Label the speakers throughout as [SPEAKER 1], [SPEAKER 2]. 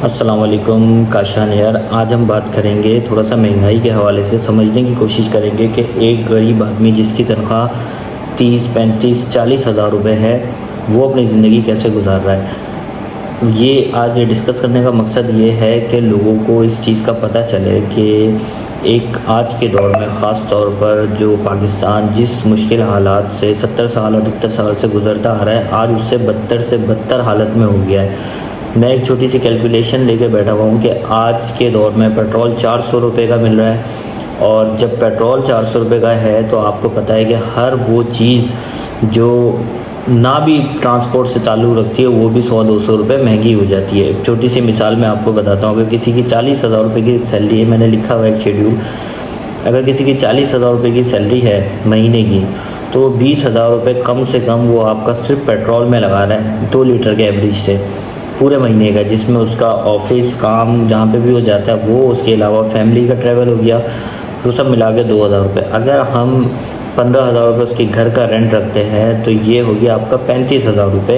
[SPEAKER 1] السلام علیکم کاشان یار، آج ہم بات کریں گے تھوڑا سا مہنگائی کے حوالے سے، سمجھنے کی کوشش کریں گے کہ ایک غریب آدمی جس کی تنخواہ 30 35 40 ہزار روپے ہے، وہ اپنی زندگی کیسے گزار رہا ہے۔ یہ آج ڈسکس کرنے کا مقصد یہ ہے کہ لوگوں کو اس چیز کا پتہ چلے کہ ایک آج کے دور میں خاص طور پر جو پاکستان جس مشکل حالات سے 70 سال 78 سال سے گزرتا آ رہا ہے، آج اس سے بدتر سے بدتر حالت میں ہو گیا ہے۔ میں ایک چھوٹی سی کیلکولیشن لے کے بیٹھا ہوا ہوں کہ آج کے دور میں پیٹرول 400 روپے کا مل رہا ہے، اور جب پیٹرول 400 روپے کا ہے تو آپ کو پتہ ہے کہ ہر وہ چیز جو نہ بھی ٹرانسپورٹ سے تعلق رکھتی ہے وہ بھی 100 200 روپے مہنگی ہو جاتی ہے۔ ایک چھوٹی سی مثال میں آپ کو بتاتا ہوں، اگر کسی کی 40 ہزار روپے کی سیلری ہے، میں نے لکھا ہوا ہے ایک شیڈیول، اگر کسی کی 40 ہزار روپے کی سیلری ہے مہینے کی، تو 20 ہزار روپے کم سے کم وہ آپ کا صرف پیٹرول میں لگا رہا ہے 2 لیٹر کے ایوریج سے پورے مہینے کا، جس میں اس کا آفس کام جہاں پہ بھی ہو جاتا ہے وہ، اس کے علاوہ فیملی کا ٹریول ہو گیا، تو سب ملا کے 2000 روپے۔ اگر ہم 15 ہزار روپے اس کے گھر کا رینٹ رکھتے ہیں تو یہ ہو گیا آپ کا 35 ہزار روپے۔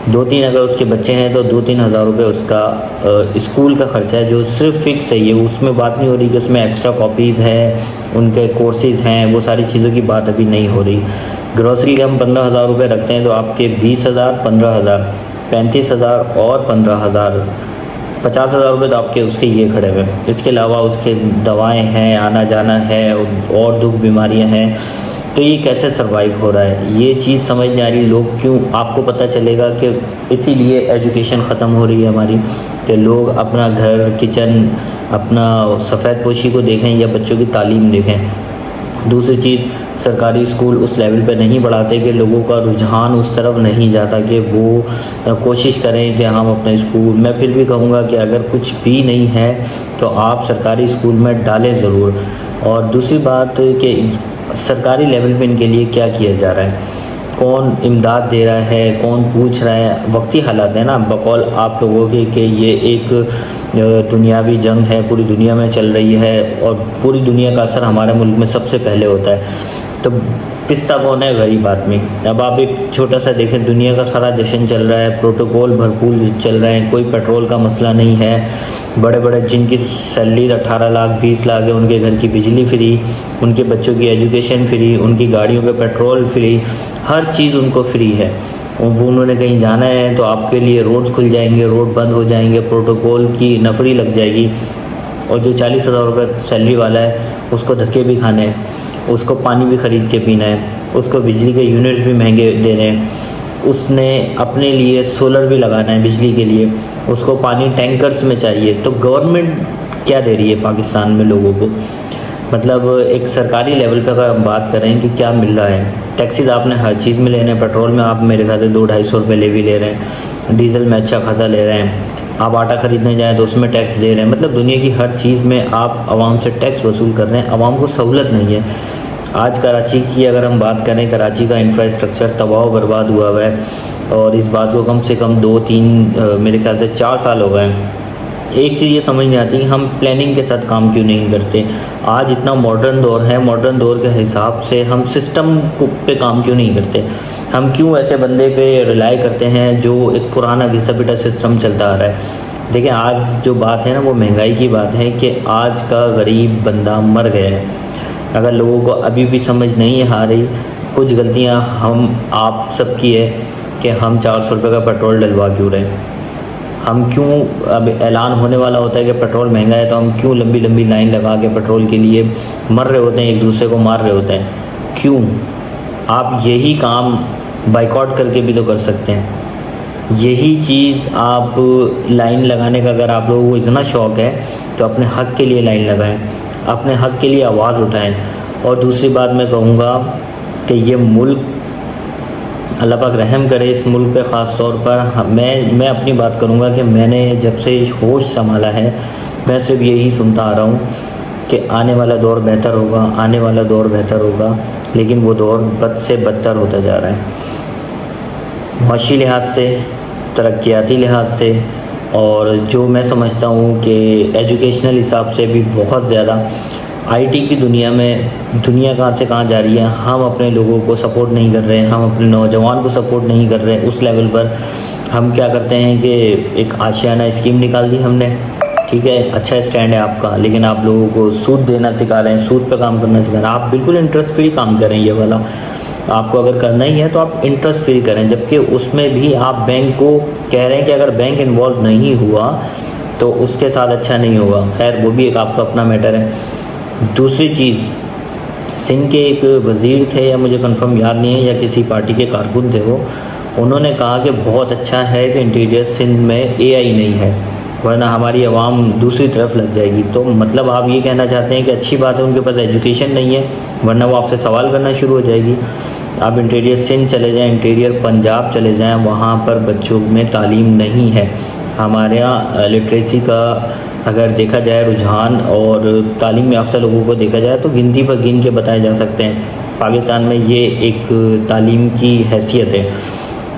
[SPEAKER 1] 2 3 اگر اس کے بچے ہیں تو 2 3 ہزار روپے اس کا اسکول کا خرچہ ہے، جو صرف فکس ہے۔ یہ اس میں بات نہیں ہو رہی کہ اس میں ایکسٹرا کاپیز ہیں، ان کے کورسز ہیں، وہ ساری چیزوں کی بات ابھی نہیں ہو رہی۔ گروسری کے ہم 15 ہزار روپے رکھتے ہیں تو آپ کے 20 ہزار 15 ہزار 35 ہزار اور 15 ہزار 50 ہزار روپے تو آپ کے اس کے یہ کھڑے ہوئے۔ اس کے علاوہ اس کے دوائیں ہیں، آنا جانا ہے، اور دکھ بیماریاں ہیں، تو یہ کیسے سروائیو ہو رہا ہے، یہ چیز سمجھ نہیں آ رہی۔ لوگ کیوں، آپ کو پتہ چلے گا کہ اسی لیے ایجوکیشن ختم ہو رہی ہے ہماری، کہ لوگ اپنا گھر کچن اپنا سفید پوشی کو دیکھیں یا بچوں کی تعلیم دیکھیں۔ دوسری چیز، سرکاری اسکول اس لیول پہ نہیں پڑھاتے کہ لوگوں کا رجحان اس طرف نہیں جاتا کہ وہ کوشش کریں کہ ہم اپنے اسکول میں، پھر بھی کہوں گا کہ اگر کچھ بھی نہیں ہے تو آپ سرکاری اسکول میں ڈالیں ضرور۔ اور دوسری بات کہ سرکاری لیول پہ ان کے لیے کیا کیا جا رہا ہے، کون امداد دے رہا ہے، کون پوچھ رہا ہے۔ وقتی حالات ہے نا، بقول آپ لوگوں کے کہ یہ ایک دنیاوی جنگ ہے، پوری دنیا میں چل رہی ہے، اور پوری دنیا کا اثر ہمارے ملک میں سب سے پہلے ہوتا ہے، تو پستہ کون ہے؟ غریب آدمی۔ اب آپ ایک چھوٹا سا دیکھیں، دنیا کا سارا جشن چل رہا ہے، پروٹوکول بھرپور چل رہے ہیں، کوئی پیٹرول کا مسئلہ نہیں ہے، بڑے بڑے جن کی سیلری 18 لاکھ 20 لاکھ ہے، ان کے گھر کی بجلی فری، ان کے بچوں کی ایجوکیشن فری، ان کی گاڑیوں کے پیٹرول فری، ہر چیز ان کو فری ہے۔ انہوں نے کہیں جانا ہے تو آپ کے لیے روڈز کھل جائیں گے، روڈ بند ہو جائیں گے، پروٹوکول کی نفری لگ جائے گی۔ اور جو 40 ہزار روپے سیلری والا ہے، اس کو دھکے بھی کھانے ہیں، اس کو پانی بھی خرید کے پینا ہے، اس کو بجلی کے یونٹس بھی مہنگے دینے ہیں، اس نے اپنے لیے سولر بھی لگانا ہے بجلی کے لیے، اس کو پانی ٹینکرز میں چاہیے۔ تو گورنمنٹ کیا دے رہی ہے پاکستان میں لوگوں کو؟ مطلب ایک سرکاری لیول پہ اگر ہم بات کریں کہ کیا مل رہا ہے، ٹیکسیز آپ نے ہر چیز میں لینے ہیں، پیٹرول میں آپ میرے خیال سے 200 250 روپے لے بھی لے رہے ہیں، ڈیزل میں اچھا خاصا لے رہے ہیں، آپ آٹا خریدنے جائیں تو اس میں ٹیکس دے رہے ہیں۔ مطلب دنیا کی ہر چیز میں آپ عوام سے ٹیکس وصول کر رہے ہیں، عوام کو سہولت نہیں ہے۔ آج کراچی کی اگر ہم بات کریں، کراچی کا انفراسٹرکچر تباہ و برباد ہوا ہے، اور اس بات کو کم سے کم 2 3 میرے خیال سے 4 سال ہو گئے ہیں۔ ایک چیز یہ سمجھ نہیں آتی کہ ہم پلاننگ کے ساتھ کام کیوں نہیں کرتے۔ آج اتنا ماڈرن دور ہے، ماڈرن دور کے حساب سے ہم سسٹم پہ کام کیوں نہیں کرتے؟ ہم کیوں ایسے بندے پہ ریلائی کرتے ہیں جو ایک پرانا گھسا پٹا سسٹم چلتا آ رہا ہے؟ دیکھیں، آج جو بات ہے نا وہ مہنگائی کی بات ہے، کہ آج کا غریب بندہ مر گیا ہے۔ اگر لوگوں کو ابھی بھی سمجھ نہیں آ رہی، کچھ غلطیاں ہم آپ سب کی ہے کہ ہم 400 روپے کا پیٹرول ڈلوا کیوں رہے ہیں؟ ہم کیوں، اب اعلان ہونے والا ہوتا ہے کہ پیٹرول مہنگا ہے تو ہم کیوں لمبی لمبی لائن لگا کے پیٹرول کے لیے مر رہے ہوتے ہیں، ایک دوسرے کو مار رہے ہوتے ہیں؟ کیوں؟ آپ یہی کام بائیکاٹ کر کے بھی تو کر سکتے ہیں۔ یہی چیز آپ لائن لگانے کا، اگر آپ لوگوں کو اتنا شوق ہے تو اپنے حق کے لیے لائن لگائیں، اپنے حق کے لیے آواز اٹھائیں۔ اور دوسری بات میں کہوں گا کہ یہ ملک، اللہ پاک رحم کرے اس ملک پہ، خاص طور پر میں اپنی بات کروں گا کہ میں نے جب سے ہوش سنبھالا ہے، میں صرف یہی سنتا آ رہا ہوں کہ آنے والا دور بہتر ہوگا، آنے والا دور بہتر ہوگا، لیکن وہ دور بد سے بدتر ہوتا جا رہا ہے، معاشی لحاظ سے، ترقیاتی لحاظ سے، اور جو میں سمجھتا ہوں کہ ایجوکیشنل حساب سے بھی بہت زیادہ۔ آئی ٹی کی دنیا میں دنیا کہاں سے کہاں جا رہی ہے، ہم اپنے لوگوں کو سپورٹ نہیں کر رہے ہیں، ہم اپنے نوجوان کو سپورٹ نہیں کر رہے اس لیول پر ہم کیا کرتے ہیں کہ ایک آشیانہ اسکیم نکال دی ہم نے، ٹھیک ہے، اچھا اسٹینڈ ہے آپ کا، لیکن آپ لوگوں کو سود دینا سکھا رہے ہیں، سود پہ کام کرنا سکھا رہے ہیں۔ آپ بالکل انٹرسٹ فری کام کریں، یہ والا آپ کو اگر کرنا ہی ہے تو آپ انٹرسٹ فری کریں، جبکہ اس میں بھی آپ بینک کو کہہ رہے ہیں کہ اگر بینک انوالو نہیں ہوا تو اس کے ساتھ اچھا نہیں ہوگا۔ خیر وہ بھی ایک آپ کا اپنا میٹر ہے۔ دوسری چیز، سندھ کے ایک وزیر تھے، یا مجھے کنفرم یاد نہیں ہے، یا کسی پارٹی کے کارکن تھے، وہ انہوں نے کہا کہ بہت اچھا ہے کہ انٹیریئر سندھ میں اے آئی نہیں ہے، ورنہ ہماری عوام دوسری طرف لگ جائے گی۔ تو مطلب آپ یہ کہنا چاہتے ہیں کہ اچھی بات ہے ان کے پاس ایجوکیشن نہیں ہے، ورنہ وہ آپ سے سوال کرنا شروع ہو جائے گی۔ آپ انٹیریئر سندھ چلے جائیں، انٹیریئر پنجاب چلے جائیں، وہاں پر بچوں میں تعلیم نہیں ہے۔ ہمارے یہاں لٹریسی کا اگر دیکھا جائے رجحان اور تعلیم یافتہ لوگوں کو دیکھا جائے تو گنتی پر گن کے بتائے جا سکتے ہیں۔ پاکستان میں یہ ایک تعلیم کی حیثیت ہے،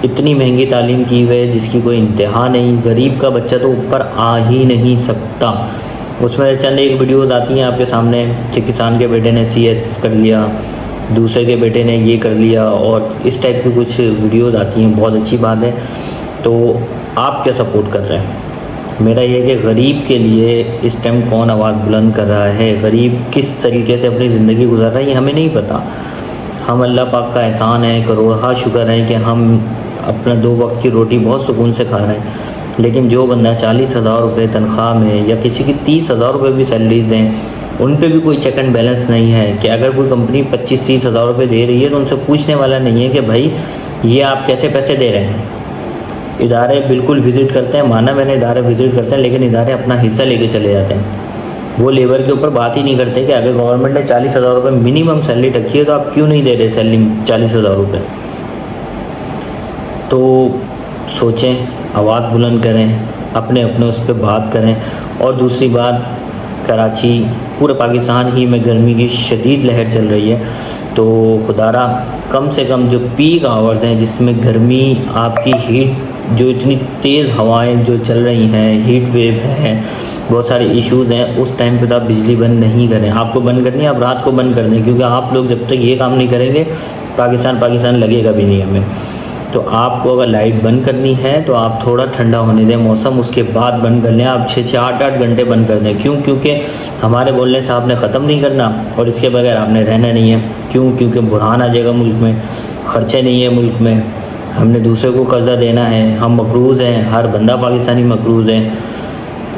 [SPEAKER 1] اتنی مہنگی تعلیم کی ہوئی ہے جس کی کوئی انتہا نہیں۔ غریب کا بچہ تو اوپر آ ہی نہیں سکتا۔ اس میں چند ایک ویڈیوز آتی ہیں آپ کے سامنے کہ کسان کے بیٹے نے CS کر لیا، دوسرے کے بیٹے نے یہ کر لیا، اور اس ٹائپ کی کچھ ویڈیوز آتی ہیں، بہت اچھی بات ہے۔ تو آپ کیا سپورٹ کر رہے ہیں؟ میرا یہ کہ غریب کے لیے اس ٹائم کون آواز بلند کر رہا ہے، غریب کس طریقے سے اپنی زندگی گزار رہا ہے، یہ ہمیں نہیں پتہ۔ ہم اللہ پاک کا احسان ہے، کروڑہا شکر ہے کہ ہم اپنا 2 وقت کی روٹی بہت سکون سے کھا رہے ہیں، لیکن جو بندہ 40,000 روپے تنخواہ میں، یا کسی کی 30,000 روپے بھی سیلریز ہیں، ان پہ بھی کوئی چیک اینڈ بیلنس نہیں ہے کہ اگر کوئی کمپنی 25-30,000 روپے دے رہی ہے تو ان سے پوچھنے والا نہیں ہے کہ بھائی یہ آپ کیسے پیسے دے رہے ہیں۔ ادارے بالکل وزٹ کرتے ہیں، مانا میں نے ادارے وزٹ کرتے ہیں، لیکن ادارے اپنا حصہ لے کے چلے جاتے ہیں۔ وہ لیبر کے اوپر بات ہی نہیں کرتے کہ اگر گورنمنٹ نے 40,000 روپے منیمم سیلری رکھی ہے تو آپ کیوں نہیں دے رہے سیلری 40,000 روپے؟ تو سوچیں، آواز بلند کریں، اپنے اس پہ بات کریں۔ اور دوسری بات، کراچی، پورے پاکستان ہی میں گرمی کی شدید لہر چل رہی ہے، تو خدا را کم سے کم جو پیک آورز ہیں جس میں گرمی آپ کی ہیٹ، جو اتنی تیز ہوائیں جو چل رہی ہیں، ہیٹ ویو ہے، بہت سارے ایشوز ہیں، اس ٹائم پہ تو آپ بجلی بند نہیں کریں۔ آپ کو بند کرنی ہے، آپ رات کو بند کر دیں، کیونکہ آپ لوگ جب تک یہ کام نہیں کریں گے پاکستان لگے گا بھی نہیں ہمیں۔ تو آپ کو اگر لائٹ بند کرنی ہے تو آپ تھوڑا ٹھنڈا ہونے دیں موسم، اس کے بعد بند کر لیں۔ آپ 6-6 8-8 گھنٹے بند کر دیں۔ کیونکہ ہمارے بولنے سے آپ نے ختم نہیں کرنا، اور اس کے بغیر آپ نے رہنا نہیں ہے۔ کیونکہ بحران آ جائے گا ملک میں، خرچے نہیں ہیں ملک میں، ہم نے دوسرے کو قرضہ دینا ہے، ہم مقروض ہیں، ہر بندہ پاکستانی مقروض ہے۔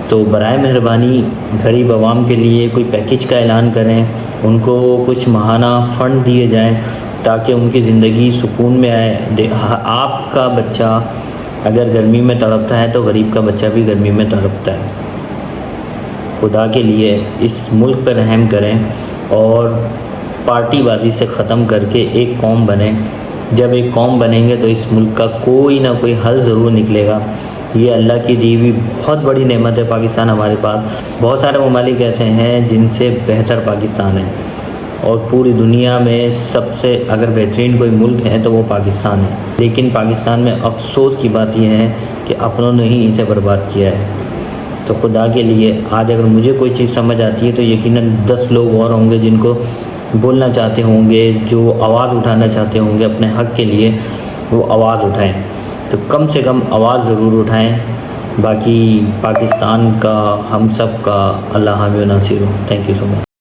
[SPEAKER 1] تو برائے مہربانی غریب عوام کے لیے کوئی پیکیج کا اعلان کریں، ان کو کچھ ماہانہ فنڈ دیے جائیں تاکہ ان کی زندگی سکون میں آئے۔ آپ کا بچہ اگر گرمی میں تڑپتا ہے تو غریب کا بچہ بھی گرمی میں تڑپتا ہے۔ خدا کے لیے اس ملک پہ رحم کریں اور پارٹی بازی سے ختم کر کے ایک قوم بنیں۔ جب ایک قوم بنیں گے تو اس ملک کا کوئی نہ کوئی حل ضرور نکلے گا۔ یہ اللہ کی دی ہوئی بہت بڑی نعمت ہے پاکستان ہمارے پاس۔ بہت سارے ممالک ایسے ہیں جن سے بہتر پاکستان ہے، اور پوری دنیا میں سب سے اگر بہترین کوئی ملک ہے تو وہ پاکستان ہے۔ لیکن پاکستان میں افسوس کی بات یہ ہے کہ اپنوں نے ہی اسے برباد کیا ہے۔ تو خدا کے لیے آج اگر مجھے کوئی چیز سمجھ آتی ہے تو یقیناً 10 لوگ اور ہوں گے جن کو بولنا چاہتے ہوں گے، جو آواز اٹھانا چاہتے ہوں گے اپنے حق کے لیے، وہ آواز اٹھائیں۔ تو کم سے کم آواز ضرور اٹھائیں۔ باقی پاکستان کا، ہم سب کا اللہ حامی و ناصر ہو۔ Thank you so much.